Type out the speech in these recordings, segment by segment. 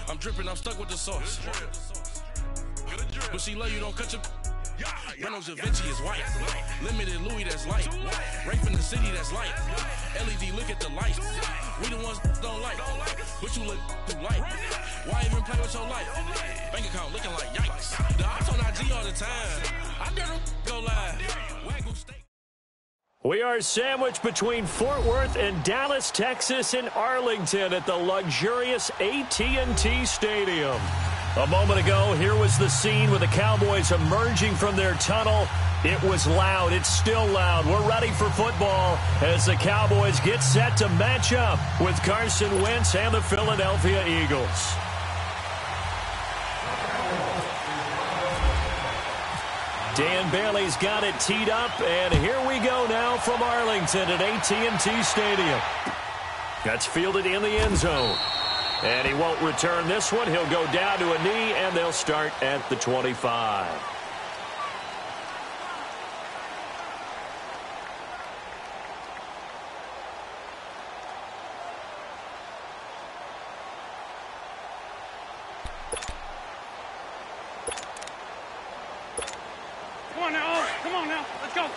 I'm dripping, I'm stuck with the sauce. But she love you, don't cut your... Reynolds Da Vinci is white. Limited Louis, that's light. Rape in the city, that's light. LED, look at the lights. We the ones don't like. But you look through light. Why even play with your life? Bank account looking like yikes. The ops on IG all the time. I dare them go live. Wagyu steak. We are sandwiched between Fort Worth and Dallas, Texas, and Arlington at the luxurious AT&T Stadium. A moment ago, here was the scene with the Cowboys emerging from their tunnel. It was loud. It's still loud. We're ready for football as the Cowboys get set to match up with Carson Wentz and the Philadelphia Eagles. Dan Bailey's got it teed up, and here we go now from Arlington at AT&T Stadium. That's fielded in the end zone. And he won't return this one. He'll go down to a knee, and they'll start at the 25. Come on now. Come on now. Let's go.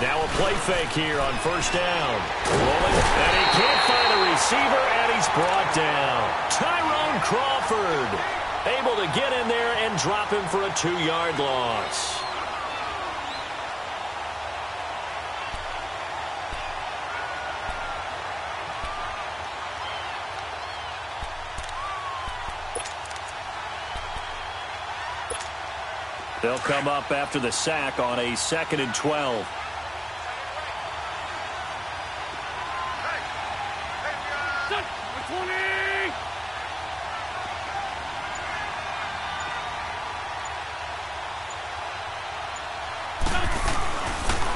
Now a play fake here on first down. Rolling, and he can't find a receiver, and he's brought down. Tyrone Crawford able to get in there and drop him for a 2-yard loss. They'll come up after the sack on a 2nd and 12.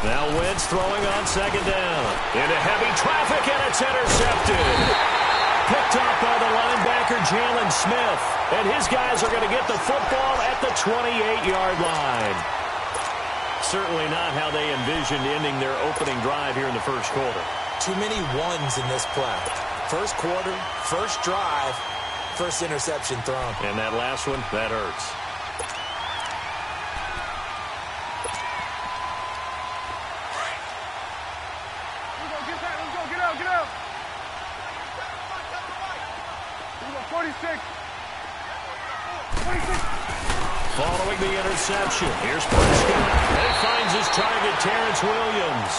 Now Wentz throwing on 2nd down. Into heavy traffic, and it's intercepted. Picked off by the linebacker, Jalen Smith. And his guys are going to get the football at the 28-yard line. Certainly not how they envisioned ending their opening drive here in the first quarter. Too many ones in this play. First quarter, first drive, first interception thrown. And that last one, that hurts. Get out. 46. Following the interception, here's Prescott. And he finds his target, Terrence Williams.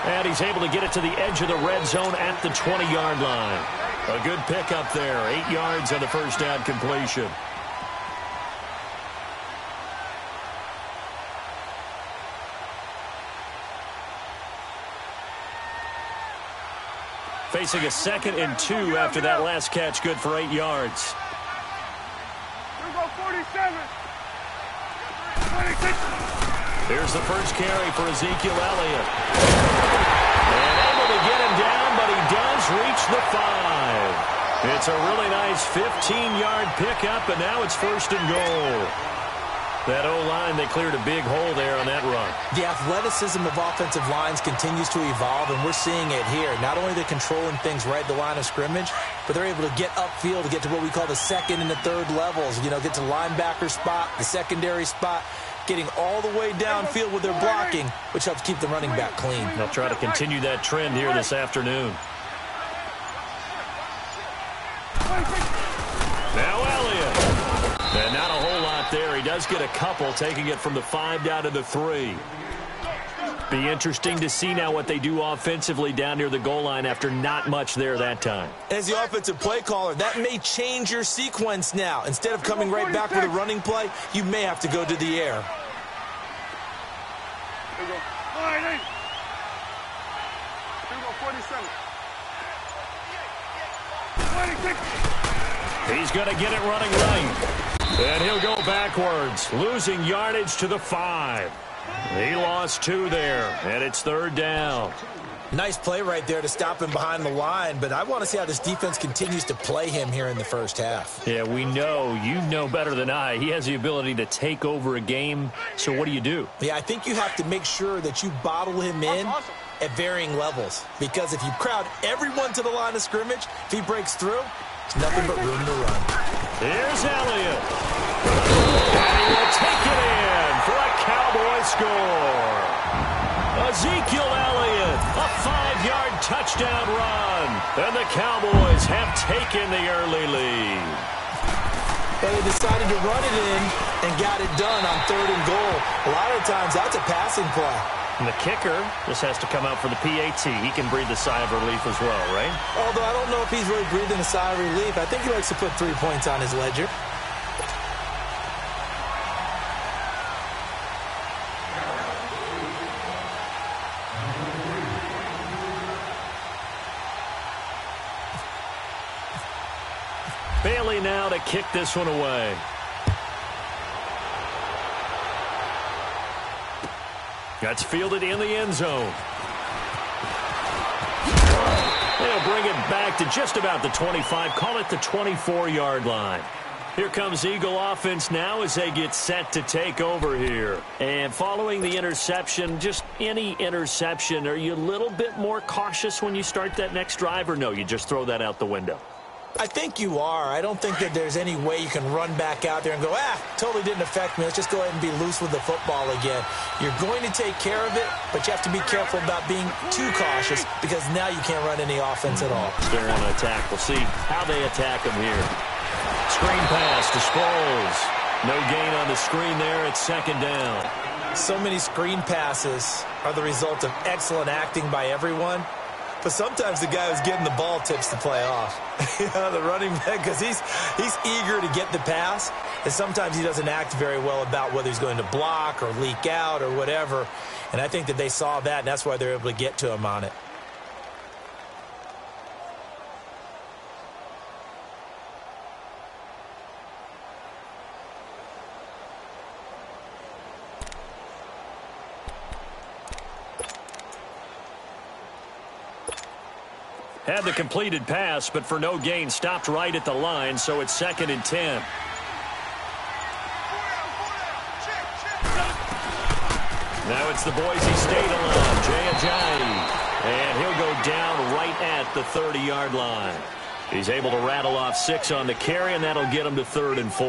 And he's able to get it to the edge of the red zone at the 20-yard line. A good pickup there, 8 yards on the first down completion. Facing a 2nd and 2 after that last catch, good for 8 yards. Here we go, 47. 26. Here's the first carry for Ezekiel Elliott. And able to get him down, but he does reach the 5. It's a really nice 15-yard pickup, and now it's 1st and goal. That O-line, they cleared a big hole there on that run. The athleticism of offensive lines continues to evolve, and we're seeing it here. Not only are they controlling things right at the line of scrimmage, but they're able to get upfield to get to what we call the 2nd and the 3rd levels. You know, get to the linebacker spot, the secondary spot, getting all the way downfield with their blocking, which helps keep the running back clean. They'll try to continue that trend here this afternoon. Now Elliott. And not a whole lot there. He does get a couple, taking it from the 5 down to the 3. Be interesting to see now what they do offensively down near the goal line after not much there that time. As the offensive play caller, that may change your sequence now. Instead of coming right back with a running play, you may have to go to the air. Here we go. 47. He's going to get it running right. And he'll go backwards, losing yardage to the 5. He lost 2 there, and it's 3rd down. Nice play right there to stop him behind the line, but I want to see how this defense continues to play him here in the first half. Yeah, we know. You know better than I. He has the ability to take over a game, so what do? Yeah, I think you have to make sure that you bottle him in at varying levels, because if you crowd everyone to the line of scrimmage, if he breaks through, it's nothing but room to run. Here's Elliott. And he will take it in for a Cowboy score. Ezekiel Elliott, a 5-yard touchdown run. And the Cowboys have taken the early lead. But they decided to run it in and got it done on 3rd and goal. A lot of times that's a passing play. And the kicker just has to come out for the PAT. He can breathe a sigh of relief as well, right? Although I don't know if he's really breathing a sigh of relief. I think he likes to put 3 points on his ledger. Bailey now to kick this one away. That's fielded in the end zone. They'll bring it back to just about the 25. Call it the 24-yard line. Here comes Eagle offense now as they get set to take over here. And following the interception, just any interception, are you a little bit more cautious when you start that next drive, or no, you just throw that out the window? I think you are. I don't think that there's any way you can run back out there and go, totally didn't affect me. Let's just go ahead and be loose with the football again. You're going to take care of it, but you have to be careful about being too cautious because now you can't run any offense at all. They're on an attack. We'll see how they attack them here. Screen pass to Sproles. No gain on the screen there. It's 2nd down. So many screen passes are the result of excellent acting by everyone. But sometimes the guy who's getting the ball tips the play off. The running back, because he's eager to get the pass, and sometimes he doesn't act very well about whether he's going to block or leak out or whatever. And I think that they saw that, and that's why they're able to get to him on it. Had the completed pass, but for no gain, stopped right at the line, so it's 2nd and 10. Now it's the Boise State alum, Jay Ajayi. And he'll go down right at the 30-yard line. He's able to rattle off 6 on the carry, and that'll get him to 3rd and 4.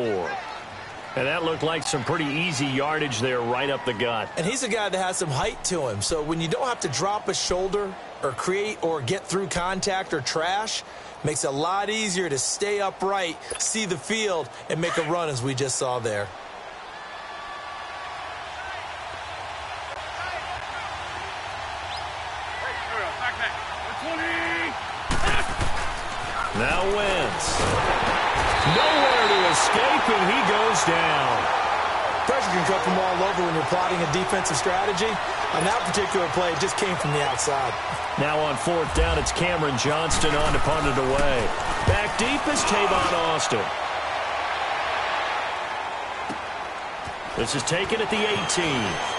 And that looked like some pretty easy yardage there right up the gut. And he's a guy that has some height to him. So when you don't have to drop a shoulder or create or get through contact or trash, makes it a lot easier to stay upright, see the field, and make a run as we just saw there. Now Wentz. Nowhere to escape, and he goes down. Pressure can come from all over when you're plotting a defensive strategy. On that particular play, it just came from the outside. Now on 4th down, it's Cameron Johnston on to punt it away. Back deep is Tavon Austin. This is taken at the 18.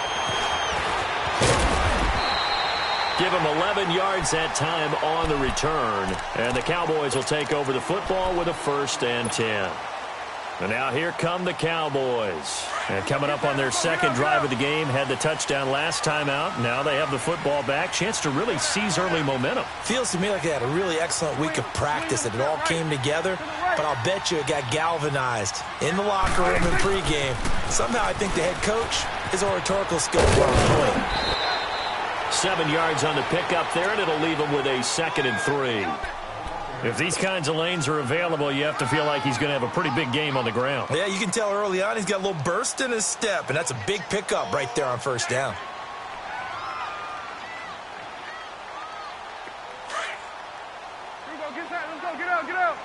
Give him 11 yards that time on the return. And the Cowboys will take over the football with a 1st and 10. And now here come the Cowboys. And coming up on their 2nd drive of the game, had the touchdown last time out. Now they have the football back. Chance to really seize early momentum. Feels to me like they had a really excellent week of practice, that it all came together. But I'll bet you it got galvanized in the locker room in pregame. Somehow I think the head coach, his oratorical skills were on point. 7 yards on the pickup there, and it'll leave him with a 2nd and 3. If these kinds of lanes are available, you have to feel like he's going to have a pretty big game on the ground. Yeah, you can tell early on he's got a little burst in his step, and that's a big pickup right there on 1st down. Here we go, get that, let's go, get out, get out.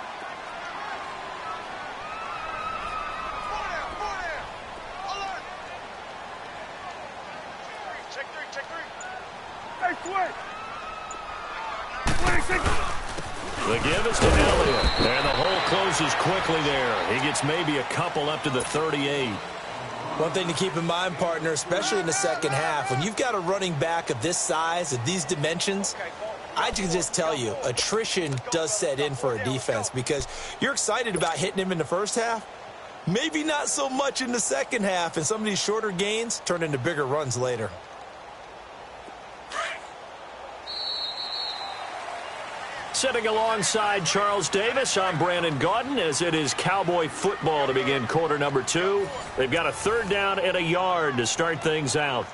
Check 3. Hey, switch. The give is to Elliott. And the hole closes quickly there. He gets maybe a couple up to the 38. One thing to keep in mind, partner, especially in the second half, when you've got a running back of this size, of these dimensions, I can just tell you, attrition does set in for a defense because you're excited about hitting him in the first half. Maybe not so much in the second half, and some of these shorter gains turn into bigger runs later. Sitting alongside Charles Davis, I'm Brandon Gaudin, as it is Cowboy football to begin quarter number 2. They've got a 3rd down and a yard to start things out.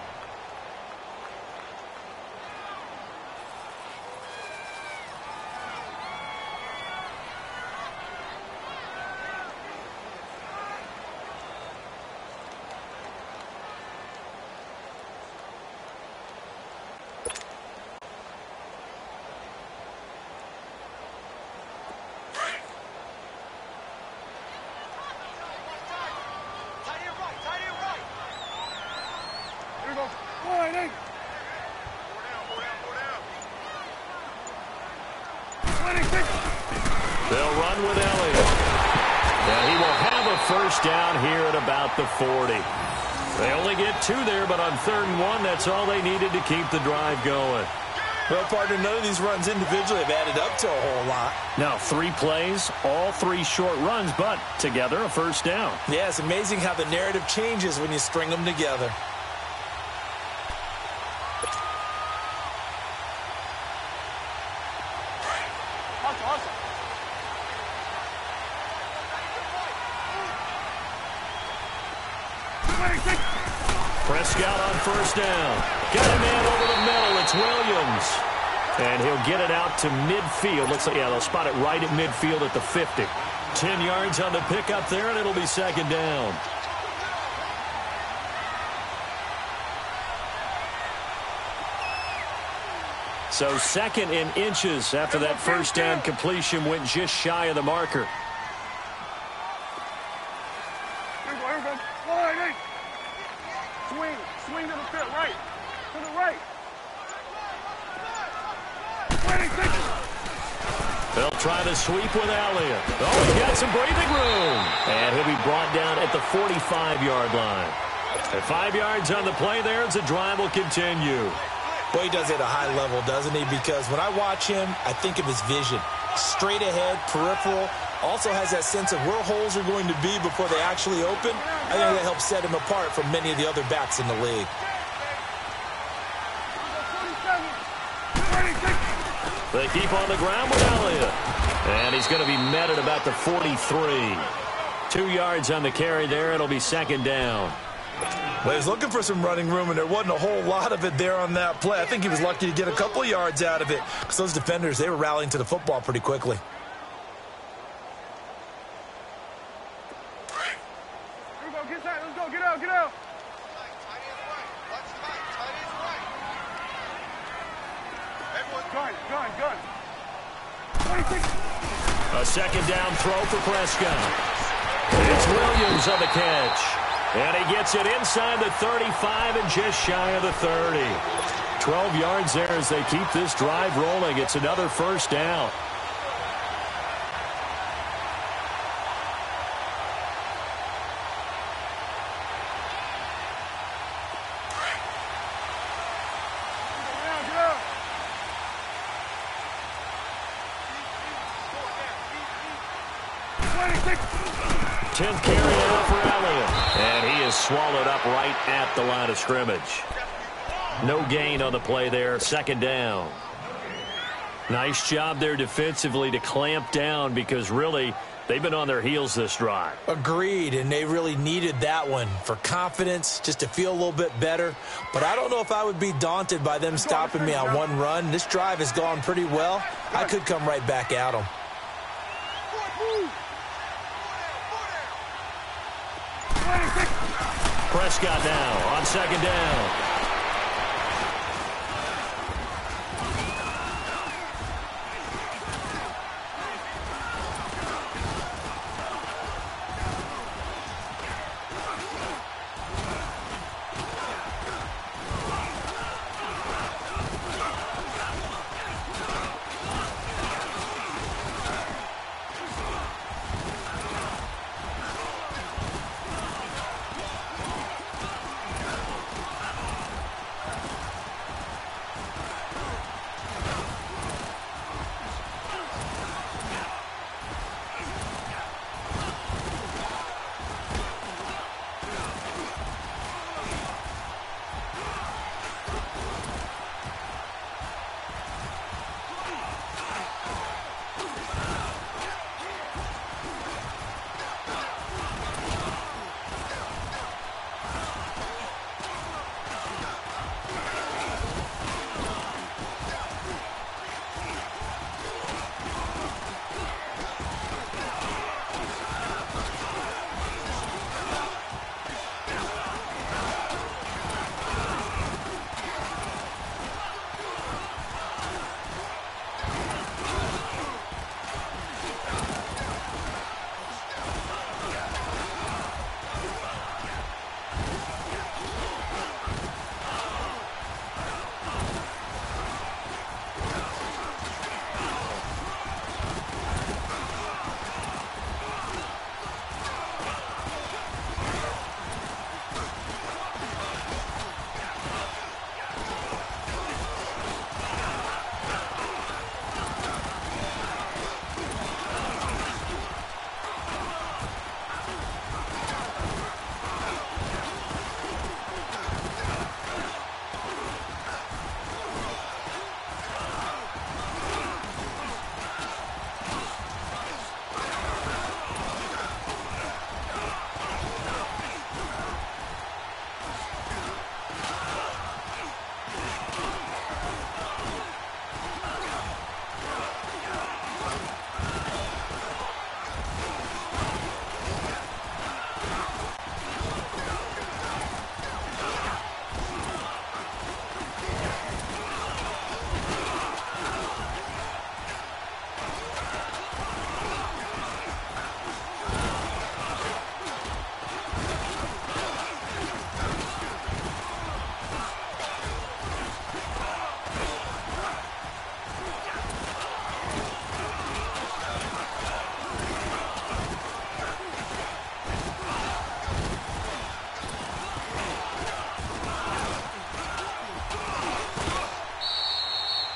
They'll run with Elliott. And he will have a first down here at about the 40. They only get 2 there, but on 3rd and 1, that's all they needed to keep the drive going. Well, partner, none of these runs individually have added up to a whole lot. Now, 3 plays, all 3 short runs, but together a first down. Yeah, it's amazing how the narrative changes when you string them together. Prescott on first down. Got a man over the middle. It's Williams. And he'll get it out to midfield. Looks like, yeah, they'll spot it right at midfield at the 50. 10 yards on the pickup there, and it'll be 2nd down. So 2nd in inches after that first down completion went just shy of the marker. Swing to the fit, right. To the right. They'll try to sweep with Elliott. Oh, he's got some breathing room. And he'll be brought down at the 45-yard line. And 5 yards on the play there as the drive will continue. Well, he does it at a high level, doesn't he? Because when I watch him, I think of his vision. Straight ahead, peripheral. Also has that sense of where holes are going to be before they actually open. I think that helps set him apart from many of the other backs in the league. They keep on the ground with Elliott. And he's going to be met at about the 43. 2 yards on the carry there. It'll be 2nd down. Well, he was looking for some running room, and there wasn't a whole lot of it there on that play. I think he was lucky to get a couple yards out of it because those defenders, they were rallying to the football pretty quickly. Let's go, get out, get out. Gun. 26. A 2nd down throw for Prescott. It's Williams on the catch. And he gets it inside the 35 and just shy of the 30. 12 yards there as they keep this drive rolling. It's another first down. Tenth carry out for Elliott. And he is swallowed up right at the line of scrimmage. No gain on the play there. 2nd down. Nice job there defensively to clamp down because really they've been on their heels this drive. Agreed, and they really needed that one for confidence, just to feel a little bit better. But I don't know if I would be daunted by them stopping me on one run. This drive has gone pretty well. I could come right back at them. Prescott now on 2nd down.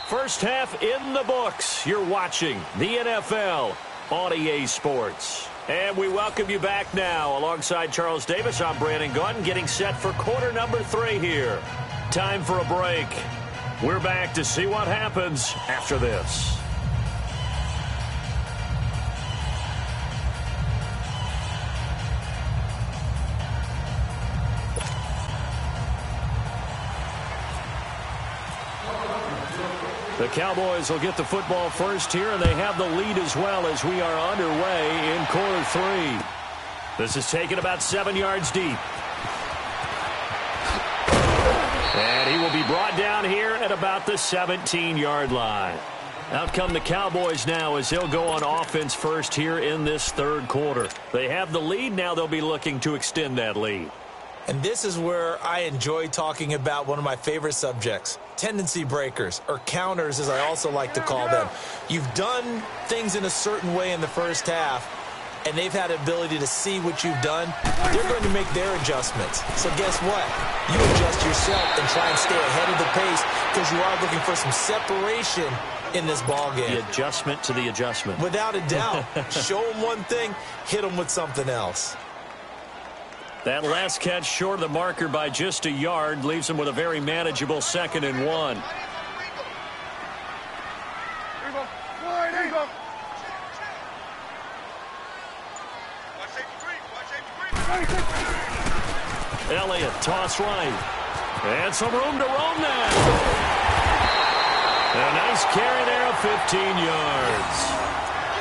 First half in the books. You're watching the NFL on EA Sports. And we welcome you back now. Alongside Charles Davis, I'm Brandon Gaudin, getting set for quarter number 3 here. Time for a break. We're back to see what happens after this. The Cowboys will get the football first here, and they have the lead as well as we are underway in quarter 3. This is taken about 7 yards deep. And he will be brought down here at about the 17-yard line. Out come the Cowboys now as they'll go on offense first here in this third quarter. They have the lead. Now they'll be looking to extend that lead. And this is where I enjoy talking about one of my favorite subjects, tendency breakers, or counters as I also like to call them. You've done things in a certain way in the first half, and they've had the ability to see what you've done. They're going to make their adjustments. So guess what? You adjust yourself and try and stay ahead of the pace because you are looking for some separation in this ball game. The adjustment to the adjustment. Without a doubt. Show them one thing, hit them with something else. That last catch short of the marker by just a yard leaves him with a very manageable 2nd and 1. There you go. Boy, there you go. Watch safety green. Watch safety green. Elliott, toss right. And some room to roam now. A nice carry there of 15 yards.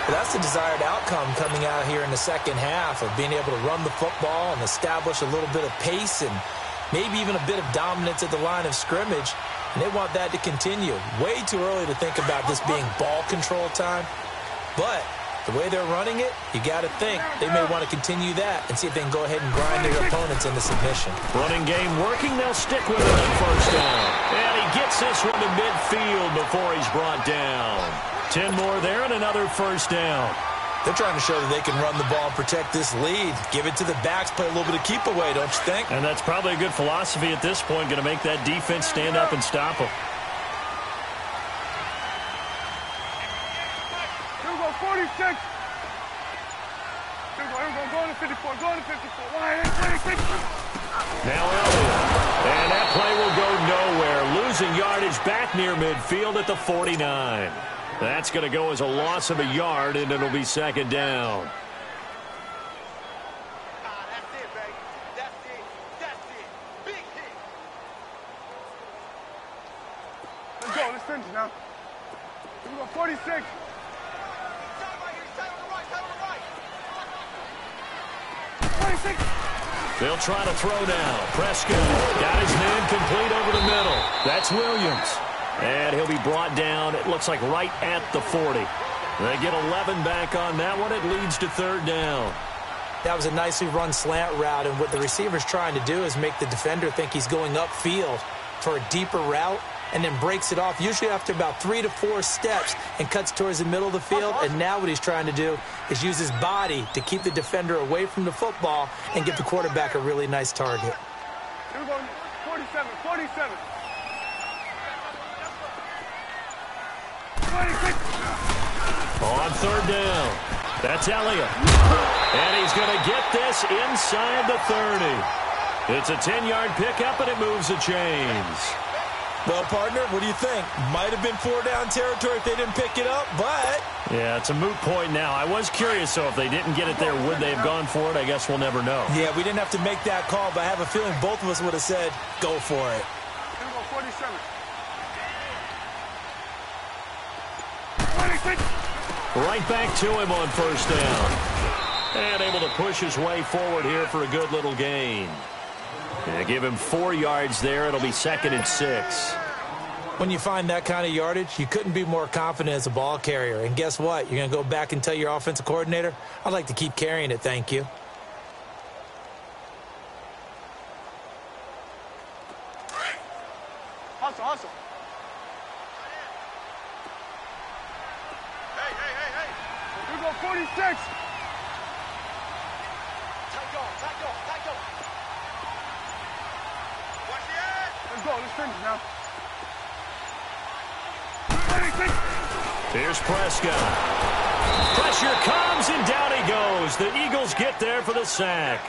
But that's the desired outcome coming out here in the second half of being able to run the football and establish a little bit of pace and maybe even a bit of dominance at the line of scrimmage. And they want that to continue. Way too early to think about this being ball control time. But the way they're running it, you got to think they may want to continue that and see if they can go ahead and grind their opponents into submission. Running game working. They'll stick with it on first down. And he gets this one to midfield before he's brought down. 10 more there and another first down. They're trying to show that they can run the ball and protect this lead. Give it to the backs, play a little bit of keep away, don't you think? And that's probably a good philosophy at this point, going to make that defense stand up and stop them. Here we go, 46. Here we go, go to 54, go to 54. Why, 26. Now Elliott. And that play will go nowhere. Losing yardage back near midfield at the 49. That's going to go as a loss of a yard, and it'll be 2nd down. That's it, baby. That's it. That's it. Big hit. Let's go. Let's finish now. Here we go, 46. They'll try to throw now. Prescott got his man complete over the middle. That's Williams. And he'll be brought down, it looks like right at the 40. They get 11 back on that one. It leads to 3rd down. That was a nicely run slant route, and what the receiver's trying to do is make the defender think he's going upfield for a deeper route and then breaks it off, usually after about 3 to 4 steps, and cuts towards the middle of the field. And now what he's trying to do is use his body to keep the defender away from the football and give the quarterback a really nice target. Here we go, 47, 47. 26. On 3rd down, that's Elliott. And he's going to get this inside the 30. It's a 10-yard pickup, and it moves the chains. Well, partner, what do you think? Might have been 4-down territory if they didn't pick it up, but... Yeah, it's a moot point now. I was curious, so if they didn't get it there, would they have gone for it? I guess we'll never know. Yeah, we didn't have to make that call, but I have a feeling both of us would have said, go for it. Here we go, 47. 26. Right back to him on first down. And able to push his way forward here for a good little gain. Yeah, give him 4 yards there. It'll be 2nd and 6. When you find that kind of yardage, you couldn't be more confident as a ball carrier. And guess what? You're going to go back and tell your offensive coordinator, I'd like to keep carrying it, thank you. Hustle, hustle. Hey. Here we go, 46. Tight go. Watch the edge. Let's go, let's finish now. Here's Prescott. Pressure comes, and down he goes. The Eagles get there for the sack.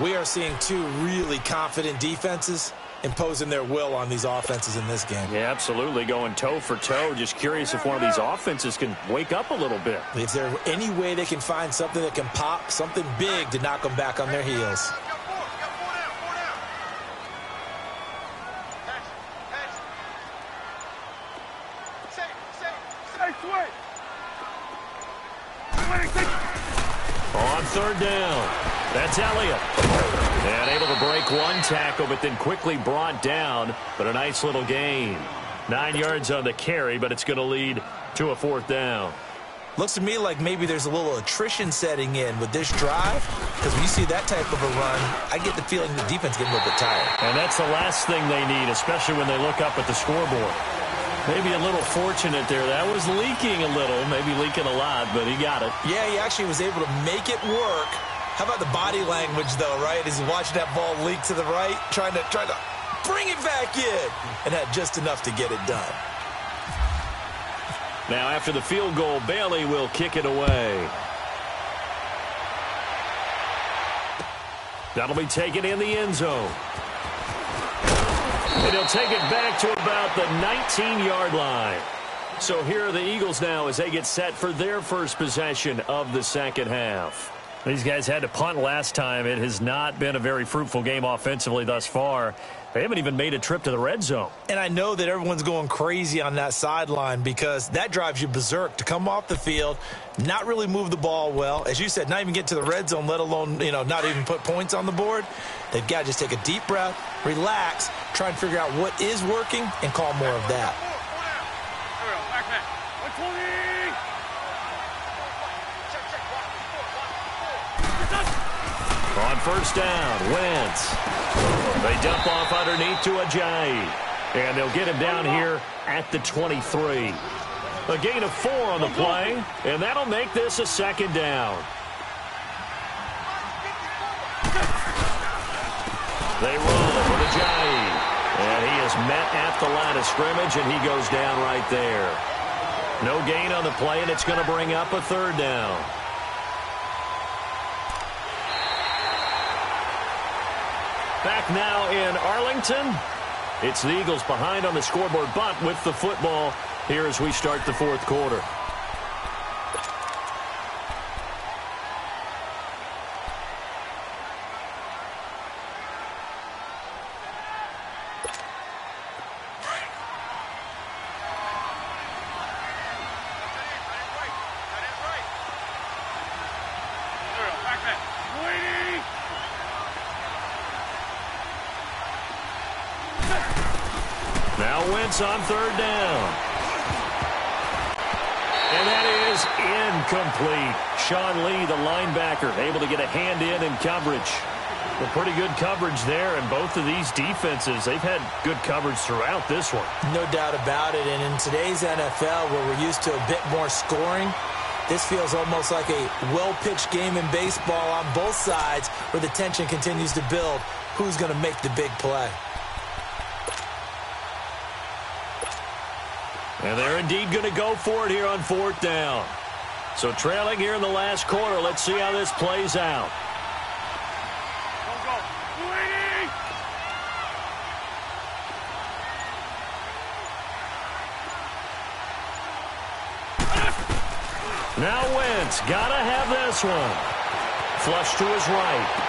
We are seeing two really confident defenses imposing their will on these offenses in this game. Yeah, absolutely, going toe for toe. Just curious if one of these offenses can wake up a little bit. If there any way they can find something that can pop, something big to knock them back on their heels. On third down, that's Elliott. And able to break one tackle, but then quickly brought down. But a nice little gain. 9 yards on the carry, but it's going to lead to a fourth down. Looks to me like maybe there's a little attrition setting in with this drive, because when you see that type of a run, I get the feeling the defense getting a little bit tired. And that's the last thing they need, especially when they look up at the scoreboard. Maybe a little fortunate there. That was leaking a little, maybe leaking a lot, but he got it. Yeah, he actually was able to make it work. How about the body language, though, right? As he's watching that ball leak to the right, trying to bring it back in, and had just enough to get it done. Now, after the field goal, Bailey will kick it away. That'll be taken in the end zone. And he'll take it back to about the 19-yard line. So here are the Eagles now as they get set for their first possession of the second half. These guys had to punt last time. It has not been a very fruitful game offensively thus far. They haven't even made a trip to the red zone. And I know that everyone's going crazy on that sideline because that drives you berserk to come off the field, not really move the ball well. As you said, not even get to the red zone, let alone, not even put points on the board. They've got to just take a deep breath, relax, try and figure out what is working, and call more of that. On first down, Wentz. They dump off underneath to Ajayi. And they'll get him down here at the 23. A gain of 4 on the play, and that'll make this a second down. They roll with Ajayi. And he is met at the line of scrimmage, and he goes down right there. No gain on the play, and it's going to bring up a third down. Back now in Arlington. It's the Eagles behind on the scoreboard, but with the football here as we start the fourth quarter. Now Wentz on third down. And that is incomplete. Sean Lee, the linebacker, able to get a hand in coverage. Well, pretty good coverage there, and both of these defenses, they've had good coverage throughout this one. No doubt about it, and in today's NFL, where we're used to a bit more scoring, this feels almost like a well-pitched game in baseball on both sides where the tension continues to build. Who's going to make the big play? And they're indeed going to go for it here on fourth down. So trailing here in the last quarter. Let's see how this plays out. Now Wentz, gotta have this one. Flush to his right.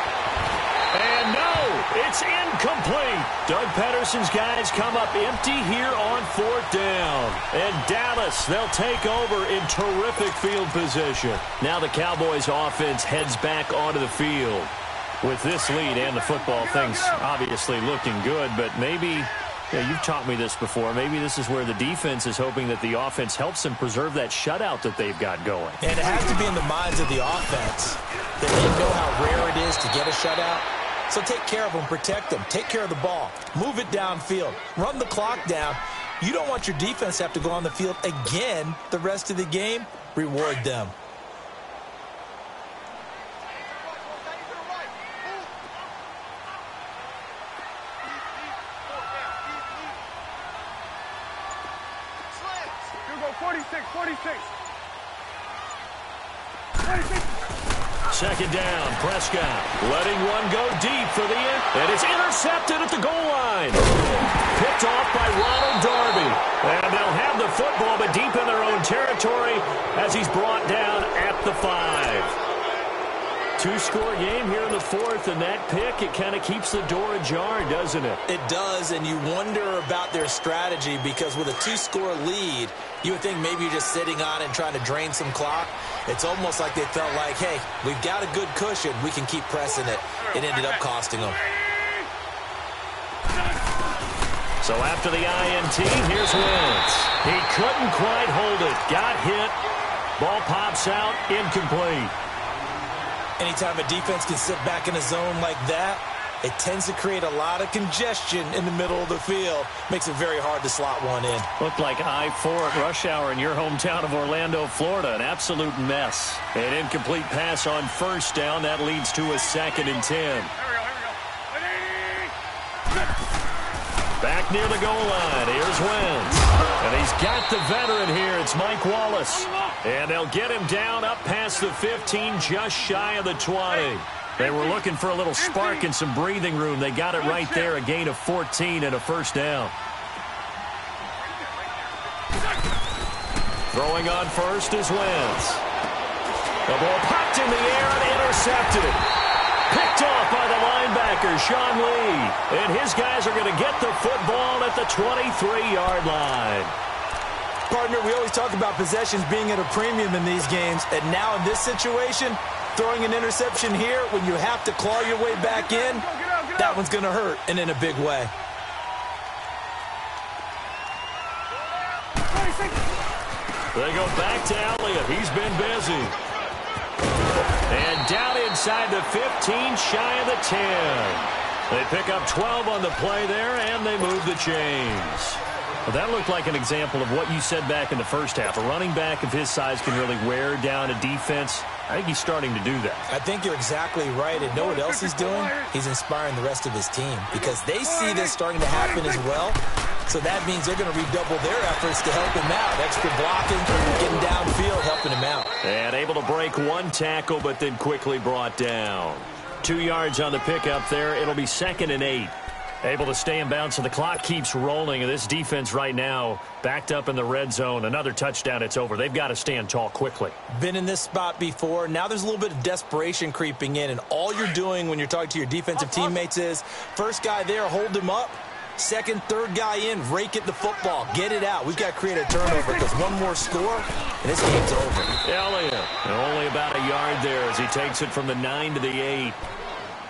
And no, it's incomplete. Doug Pederson's guys come up empty here on fourth down. And Dallas, they'll take over in terrific field position. Now the Cowboys offense heads back onto the field. With this lead and the football, things obviously looking good, but maybe, you've taught me this before, maybe this is where the defense is hoping that the offense helps them preserve that shutout that they've got going. And it has to be in the minds of the offense that they know how rare it is to get a shutout. So take care of them, protect them, take care of the ball, move it downfield, run the clock down. You don't want your defense to have to go on the field again the rest of the game. Reward them. 46, 46. 46. Second down, Prescott letting one go deep for the end, and it's intercepted at the goal line. Picked off by Ronald Darby. And they'll have the football, but deep in their own territory as he's brought down at the 5. Two-score game here in the fourth, and that pick, it kind of keeps the door ajar, doesn't it? It does, and you wonder about their strategy because with a two-score lead, you would think maybe you're just sitting on it and trying to drain some clock. It's almost like they felt like, hey, we've got a good cushion. We can keep pressing it. It ended up costing them. So after the INT, here's Wentz. He couldn't quite hold it. Got hit. Ball pops out. Incomplete. Anytime a defense can sit back in a zone like that, it tends to create a lot of congestion in the middle of the field. Makes it very hard to slot one in. Looked like I-4 at rush hour in your hometown of Orlando, Florida. An absolute mess. An incomplete pass on first down. That leads to a 2nd and 10. Back near the goal line. Here's Wentz. And he's got the veteran here. It's Mike Wallace. And they'll get him down up past the 15, just shy of the 20. They were looking for a little spark and some breathing room. They got it right there, a gain of 14 and a first down. Throwing on first is Wentz. The ball popped in the air and intercepted. Picked off by the linebacker, Sean Lee. And his guys are going to get the football at the 23-yard line. Partner, we always talk about possessions being at a premium in these games. And now in this situation, throwing an interception here when you have to claw your way back in, that one's going to hurt, and in a big way. They go back to Elliott. He's been busy. And down inside the 15, shy of the 10. They pick up 12 on the play there, and they move the chains. Well, that looked like an example of what you said back in the first half. A running back of his size can really wear down a defense. I think he's starting to do that. I think you're exactly right. And know what else he's doing? He's inspiring the rest of his team because they see this starting to happen as well. So that means they're going to redouble their efforts to help him out. Extra blocking, getting downfield, helping him out. And able to break one tackle, but then quickly brought down. 2 yards on the pickup there. It'll be 2nd and 8. Able to stay in bounds, so the clock keeps rolling. And this defense right now backed up in the red zone. Another touchdown, it's over. They've got to stand tall quickly. Been in this spot before. Now there's a little bit of desperation creeping in. And all you're doing when you're talking to your defensive teammates is, first guy there, hold him up. Second, third guy in, rake at the football. Get it out. We've got to create a turnover because one more score, and this game's over. Elliott, only about a yard there as he takes it from the 9 to the 8.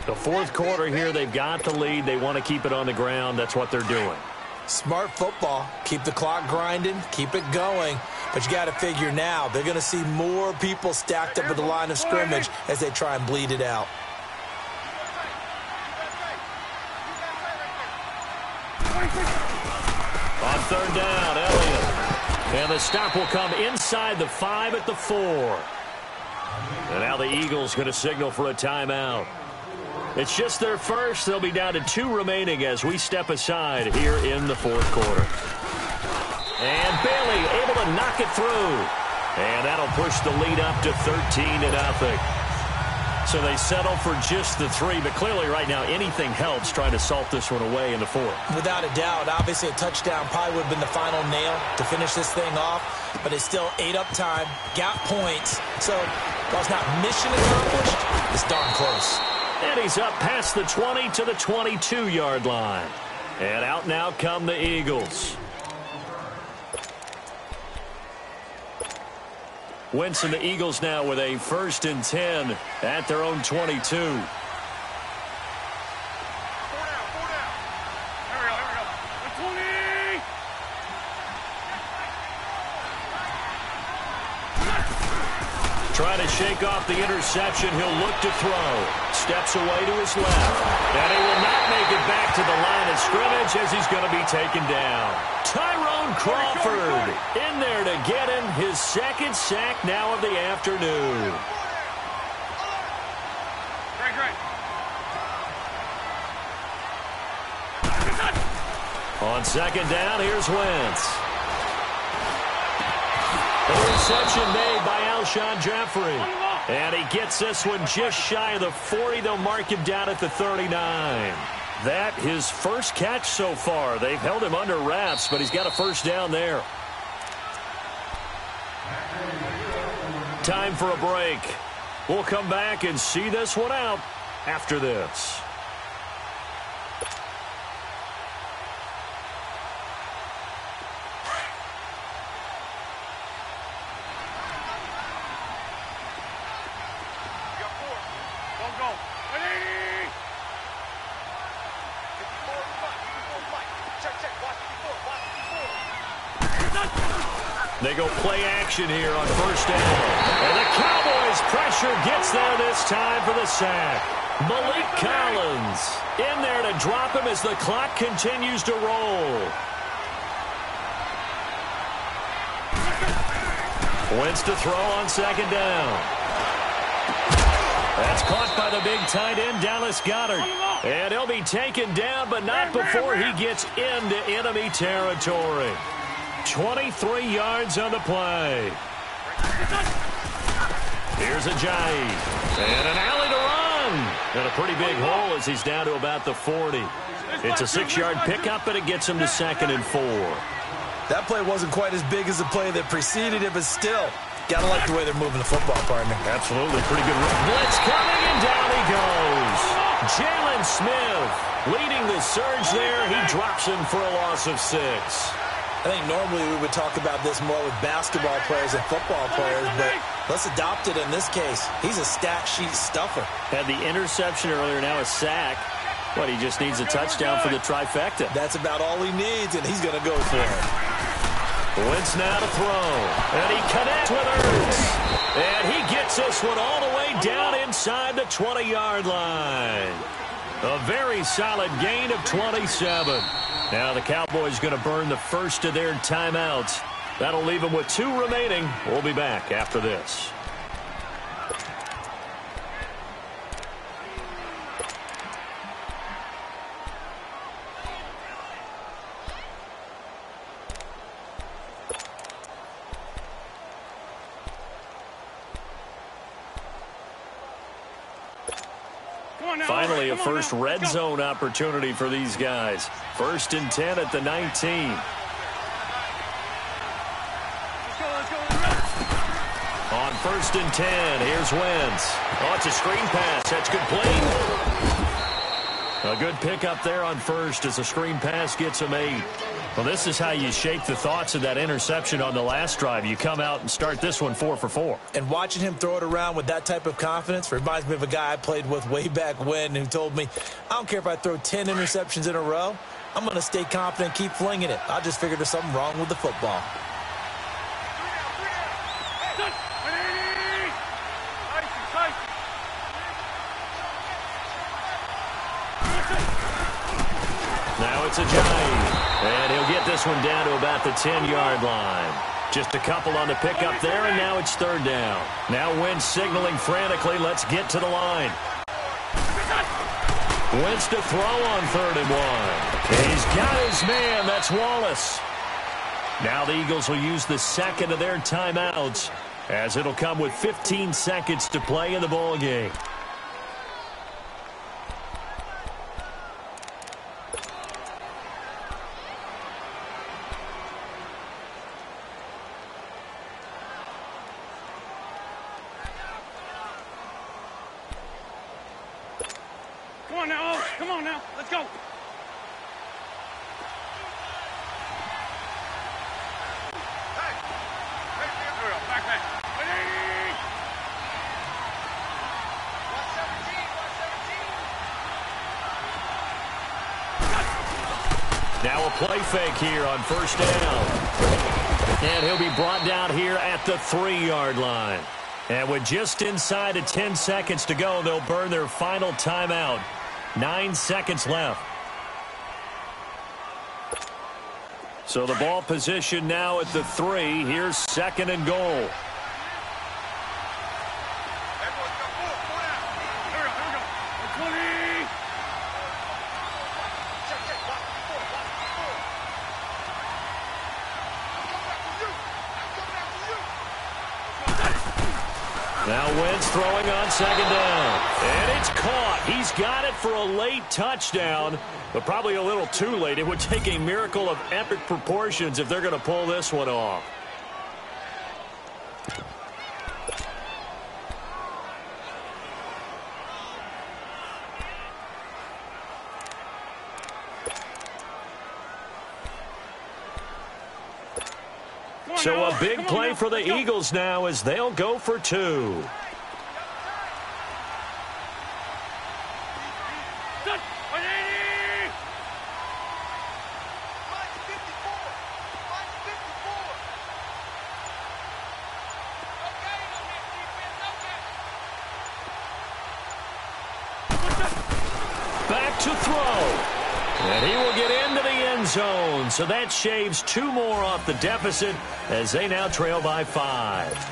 The fourth quarter here, they've got the lead. They want to keep it on the ground. That's what they're doing. Smart football. Keep the clock grinding. Keep it going. But you got to figure now, they're going to see more people stacked up at the line of scrimmage as they try and bleed it out. On third down, Elliott. And the stop will come inside the 5 at the 4. And now the Eagles going to signal for a timeout. It's just their first. They'll be down to 2 remaining as we step aside here in the fourth quarter. And Bailey able to knock it through. And that'll push the lead up to 13-0. So they settle for just the 3, but clearly right now anything helps trying to salt this one away in the 4th. Without a doubt, obviously a touchdown probably would have been the final nail to finish this thing off, but it's still ate up time, got points. So while it's not mission accomplished, it's darn close. And he's up past the 20 to the 22-yard line. And out now come the Eagles. Wentz and the Eagles now with a 1st and 10 at their own 22. Trying to shake off the interception. He'll look to throw. Steps away to his left. And he will not make it back to the line of scrimmage as he's going to be taken down. Tyrone Crawford in there to get him his 2nd sack now of the afternoon. On 2nd down, here's Wentz. Interception made by Alshon Jeffrey. And he gets this one just shy of the 40. They'll mark him down at the 39. That his first catch so far. They've held him under wraps, but he's got a first down there. Time for a break. We'll come back and see this one out after this. They go play action here on first down. And the Cowboys' pressure gets there this time for the sack. Malik Collins in there to drop him as the clock continues to roll. Wentz to throw on second down. That's caught by the big tight end, Dallas Goedert. And he'll be taken down, but not before he gets into enemy territory. 23 yards on the play. Here's Ajayi. And an alley to run. And a pretty big hole as he's down to about the 40. It's a 6-yard pickup, and it gets him to 2nd and 4. That play wasn't quite as big as the play that preceded it, but still, gotta like the way they're moving the football, partner. Absolutely. Pretty good run. Blitz coming, and down he goes. Jalen Smith leading the surge there. He drops him for a loss of 6. I think normally we would talk about this more with basketball players and football players, but let's adopt it in this case. He's a stat sheet stuffer. Had the interception earlier, now a sack. But he just needs a touchdown for the trifecta. That's about all he needs, and he's going to go for it. Wentz now to throw. And he connects with Ertz. And he gets this one all the way down inside the 20-yard line. A very solid gain of 27. Now the Cowboys going to burn the first of their timeouts. That'll leave them with 2 remaining. We'll be back after this. Finally, a first red zone opportunity for these guys. 1st and 10 at the 19. On 1st and 10, here's Wentz. Oh, it's a screen pass. That's complete. A good pickup there on first as a screen pass gets him 8. Well, this is how you shake the thoughts of that interception on the last drive. You come out and start this one 4 for 4. And watching him throw it around with that type of confidence reminds me of a guy I played with way back when who told me, I don't care if I throw 10 interceptions in a row. I'm going to stay confident, keep flinging it. I just figured there's something wrong with the football. Now it's Ajayi. And he'll get this one down to about the 10-yard line. Just a couple on the pickup there, and now it's 3rd down. Now Wentz signaling frantically, let's get to the line. Wentz to throw on 3rd and 1. He's got his man, that's Wallace. Now the Eagles will use the second of their timeouts, as it'll come with 15 seconds to play in the ball game. Come on now, let's go. Now a play fake here on 1st down. And he'll be brought down here at the 3-yard line. And with just inside of 10 seconds to go, they'll burn their final timeout. 9 seconds left. So the ball position now at the 3. Here's 2nd and goal. Now Wentz throwing on second down. And it's caught. He's got it for a late touchdown, but probably a little too late. It would take a miracle of epic proportions if they're going to pull this one off. So a big play for the Eagles now as they'll go for 2. Back to throw. And he will get into the end zone. So that shaves 2 more off the deficit as they now trail by 5.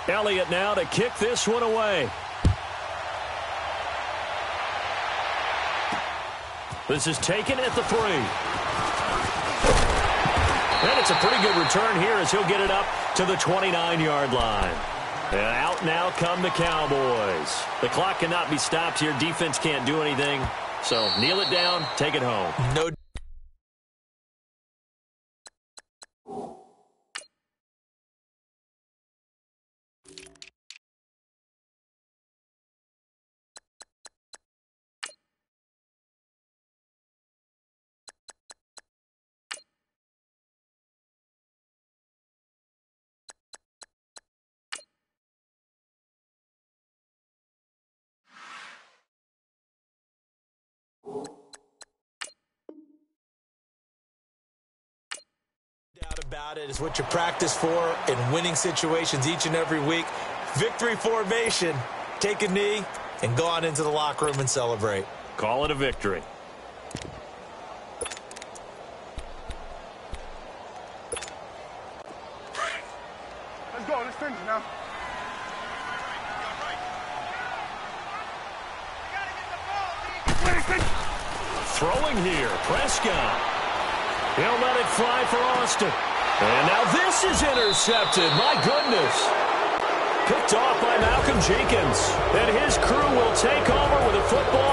Elliott now to kick this one away. This is taken at the 3. And it's a pretty good return here as he'll get it up to the 29-yard line. And out now come the Cowboys. The clock cannot be stopped here. Defense can't do anything. So kneel it down, take it home. No. Doubt about it is what you practice for in winning situations each and every week. Victory formation. Take a knee and go on into the locker room and celebrate. Call it a victory. Let's go. Let's finish now. Throwing here, Prescott. He'll let it fly for Austin. And now this is intercepted. My goodness. Picked off by Malcolm Jenkins. And his crew will take over with a football